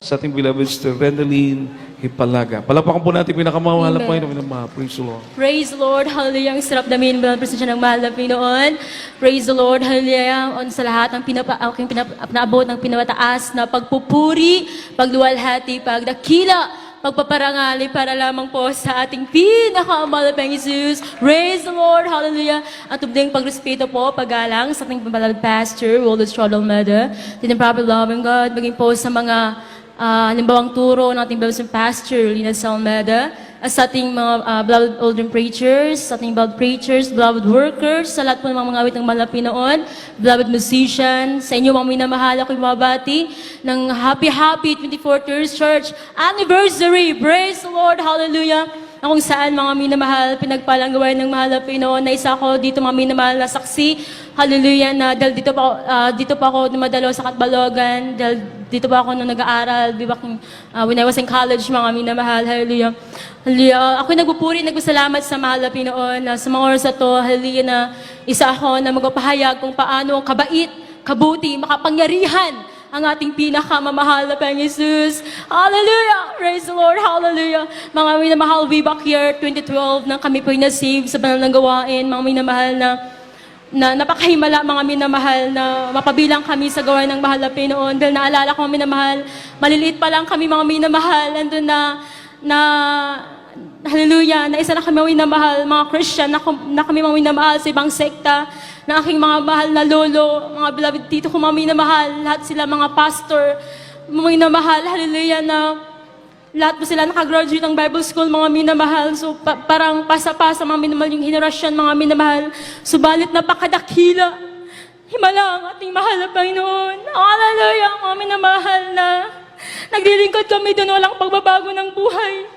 Sa ating beloved Sister Renalyn Hipalaga. Palakpakan po natin pinakamamahal na Panginoon ng mga praise the Lord. Praise the Lord, hallelujah. Ang sarap namin ng presensya ng mahal na Pinoon. Praise the Lord, hallelujah. On sa lahat ng aking pinaabot ng pinamataas na pagpupuri, pagluwalhati, pagdakila, pagpaparangali para lamang po sa ating pinakamahal na Panginoon Jesus. Praise the Lord, hallelujah. At tubding pagrespeto po, paggalang sa ating pambalag pastor, Waldo Stradal Meda, din Prophet Loving God, maging po sa mga halimbawang turo ng ating beloved pastor, Lina Salmeda, at sa ating mga beloved older preachers, sa ating beloved preachers, beloved workers, sa lahat po ng mga awit ng mahal na Pinoon, beloved musicians, sa inyo mga minamahal ako'y mabati ng happy 24th Years Church Anniversary. Praise the Lord, hallelujah. Na kung saan mga minamahal, pinagpalang gawain ng mahal na Pinoon, na isa ko dito mga minamahal na saksi, hallelujah, na dahil dito pa ako dumadalo sa Katbalogan, dahil dito pa ako nung nag-aaral, when I was in college, mga minamahal, hallelujah. Hallelujah. Ako'y nagpupuri, nagpasalamat sa mahal na Pinoon, na sa mga oras na to, hallelujah, na isa ako na magpapahayag kung paano kabait, kabuti, makapangyarihan, ang ating pinakamamahal na Panginoon Jesus. Hallelujah! Praise the Lord! Hallelujah! Mga minamahal, way back year 2012, nang kami po'y na-save sa banal ng gawain, mga minamahal na napakahimala, mga minamahal, na mapabilang kami sa gawain ng mahal na Pinoon. Dahil naalala ko, mga minamahal, maliliit pa lang kami, mga minamahal, nandun na hallelujah, na isa na kami mga minamahal, mga Christian, na kami mga minamahal sa ibang sekta, na aking mga mahal na lolo, mga beloved tito ko, mga minamahal, lahat sila mga pastor, mga minamahal, hallelujah, na lahat po sila nakagraduate ng Bible School, mga minamahal. So parang pasa-pasa mga minamahal yung henerasyon, mga minamahal. Subalit napakadakila, himala ang ating mahal na Panginoon. Hallelujah, mga minamahal, na naglilingkod kami doon, walang pagbabago ng buhay.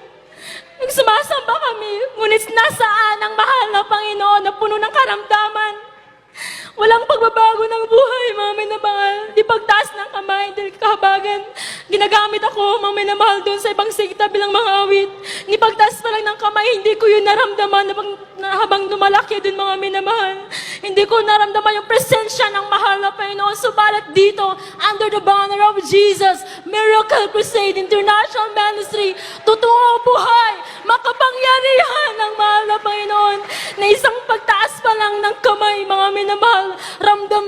Nagsumasamba kami, ngunit nasaan ang mahal na Panginoon na puno ng karamdaman? Walang pagbabago ng buhay, mga minamahal. Di pagtaas ng kamay dahil kahabagan. Ginagamit ako, mga minamahal, doon sa ibang sekta bilang mga awit. Di pagtaas pa lang ng kamay, hindi ko yun naramdaman na habang lumalaki doon, mga minamahal. Hindi ko naramdaman yung presensya ng mahal na Panginoon. Subalit dito, under the banner of Jesus, Miracle Crusade International Ministry, totoo buhay, makapangyarihan ng mahal na Panginoon, na isang pagtaas pa lang ng kamay, mga minamahal, ramdam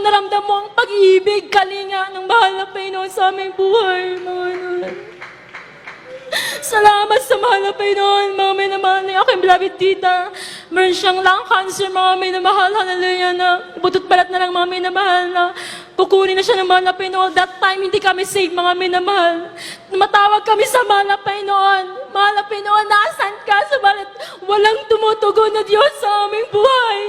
na ramdam mo ang pag-ibig, kalinga ng mahal na Panginoon sa aming buhay, mga minamahal. Salamat sa mahal na Panginoon, mga minamahal, na aking beloved tita. Meron siyang lung cancer, mga minamahal, hallelujah, na butot balat na lang, mga minamahal, na kukunin na siya ng mahal na Panginoon. That time, hindi kami safe, mga minamahal. Matawag kami sa mahal na Panginoon. Mahal na Panginoon, nasan ka? Subalit, walang tumutugon na Diyos sa aming buhay.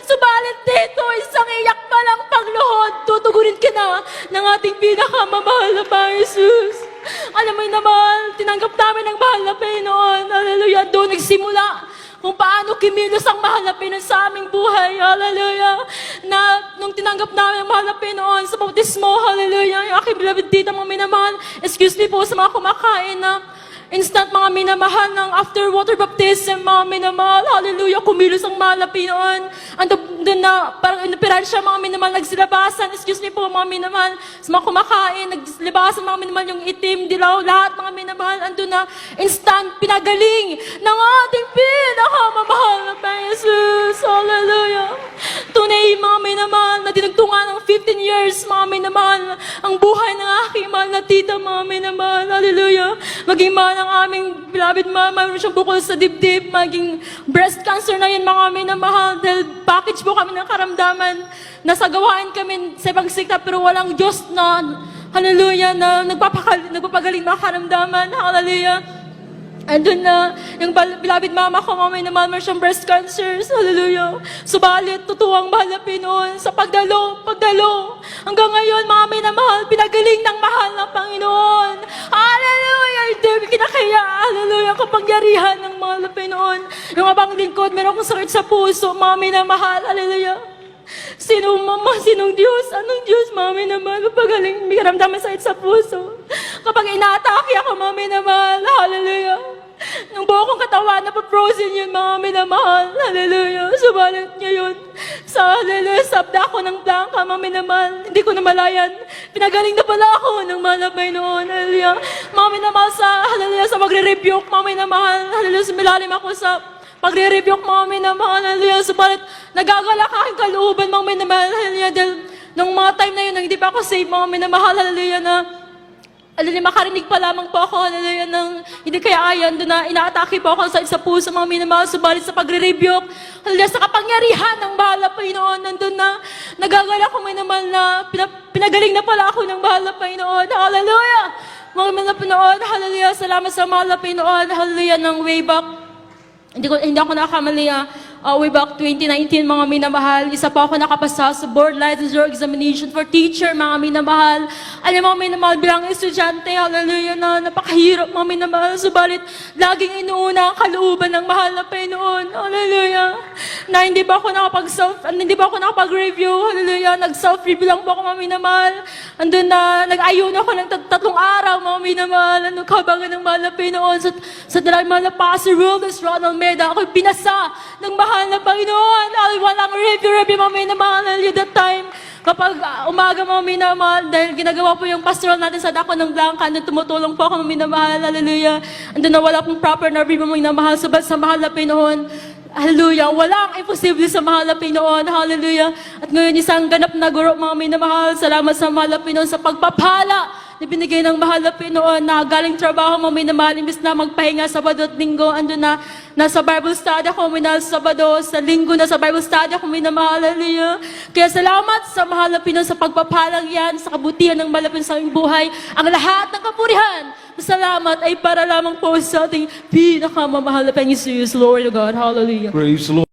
Subalit dito, isang iyak pa lang pagluhod, tutugunin ka na ng ating pinakamamahal na Panginoon Jesus. Alam mo naman, tinanggap namin ang mahal na Panginoon. Hallelujah. Doon nagsimula kung paano kimilos ang mahal na Panginoon sa aming buhay. Hallelujah. Na nung tinanggap namin ang mahal na Panginoon sa bautismo, hallelujah, yung aking beloved tita, mga minamahal, excuse me po sa mga kumakain na instant, mga minamahal, ng after water baptism, mga minamahal, hallelujah, kumilos ang mahal na Panginoon. Ando doon na, parang inupiran siya, mga minamahal, nagsilabasan, excuse me po, mga minamahal, sa mga kumakain, nagsilibasan, mga minamahal, yung itim, dilaw, lahat, mga minamahal, ando na, instant, pinagaling ng ating pinakamamahal na Panginoon Jesus, hallelujah. Tunay, mga minamahal, na dinagtungan ng 15 years, mga minamahal, ang buhay ng aking mahal na tita, mga minamahal, hallelujah. Maging mahal ang aming beloved mama, mayroon siyang bukol sa dibdib, maging breast cancer na yun, mga minamahal, dahil package po kami ng karamdaman, nasa gawain kami sa ibang sekta, pero walang Diyos na, hallelujah, na nagpapagaling mga karamdaman, hallelujah. Andun na, yung beloved mama ko, mamay na mahal siyang breast cancer, hallelujah. Subalit, totoo ang mahal na Pinoon sa pagdalo. Hanggang ngayon, mamay na mahal, pinagaling ng mahal na Panginoon. Hallelujah! Hindi kinakaya, hallelujah, kapangyarihan ng mahal na Pinoon. Yung abang lingkod, meron akong sakit sa puso, mamay na mahal, hallelujah. Sinong mama, sinong Diyos, anong Diyos, mami naman, pagaling, may karamdaman sakit sa puso. Kapag inaatake ako, mami naman, hallelujah. Nung buo kong katawan, napapfrozen yun, mami naman, hallelujah. Subalit ngayon, Sa hallelujah, sabda ako ng Blanca, mga minamahal. Hindi ko namalayan. Pinagaling na pala ako ng mahal na Panginoon. Hallelujah. Mga minamahal sa hallelujah, sa magre-rebuke, mga minamahal. Hallelujah, sumilalim ako sa pagre-rebuke, mga minamahal. Hallelujah, subalit nagagalak aking kalooban, mga minamahal. Hallelujah, dahil nung mga time na yun, nang hindi pa ako save, mga minamahal. Hallelujah, na hallelujah, makarinig pa lamang po ako, hallelujah, ng hindi kaya ayan, doon na inaatake po ako sa puso, mga minamahal, subalit sa pagre-rebuke, hallelujah, sa kapangyarihan ng mahal na Panginoon, nandun na, nagagalak ko minamahal na, pinagaling na pala ako ng mahal na Panginoon, hallelujah, mga mahal na Panginoon, hallelujah, salamat sa mahal na Panginoon, hallelujah, ng way back, hindi ako nakamali, way back 2019, mga minamahal, isa pa ako nakapasa sa board licensure examination for teacher, mga minamahal. Alam mga minamahal, bilang estudyante, hallelujah, na napakahirap, mga minamahal. Subalit, laging inuuna ang kalooban ng mahal na Panginoon, hallelujah. Na hindi ba ako nakapag-review, hallelujah, nag-self-review lang po ako, mga minamahal. Andun na, nag-ayun ako ng 3 araw, mga minamahal, ano kabangan ng mahal na Panginoon. Sa dalawang mahal na Pastor Willis Ronald Meda, ako pinasa ng mahal na Panginoon. Walang review, mga minamahal, that time. Kapag umaga, mga minamahal, dahil ginagawa po yung pastoral natin sa dako ng Blanca, na tumutulong po ako, mga minamahal, hallelujah. Andun na wala pong proper na review, mga minamahal, sa mahal na Panginoon. Hallelujah. Walang imposible sa mahal na Panginoon. Hallelujah. At ngayon, isang ganap na guro, mga minamahal. Salamat sa mahal na Panginoon sa pagpapala na binigay ng mahal na Panginoon na galing trabaho, mga minamahal. Imbis na magpahinga Sabado at Linggo, andun na nasa Bible study ako, minahal sa Sabado, sa Linggo na sa Bible study ako, minamahal. Hallelujah. Kaya salamat sa mahal na Panginoon sa pagpapalang yan, sa kabutihan ng mahal na Panginoon sa aming buhay. Ang lahat ng kapurihan, salamat ay para lamang po sa ating pinakamamahal na Panginoon, Lord God. Hallelujah. Praise the Lord.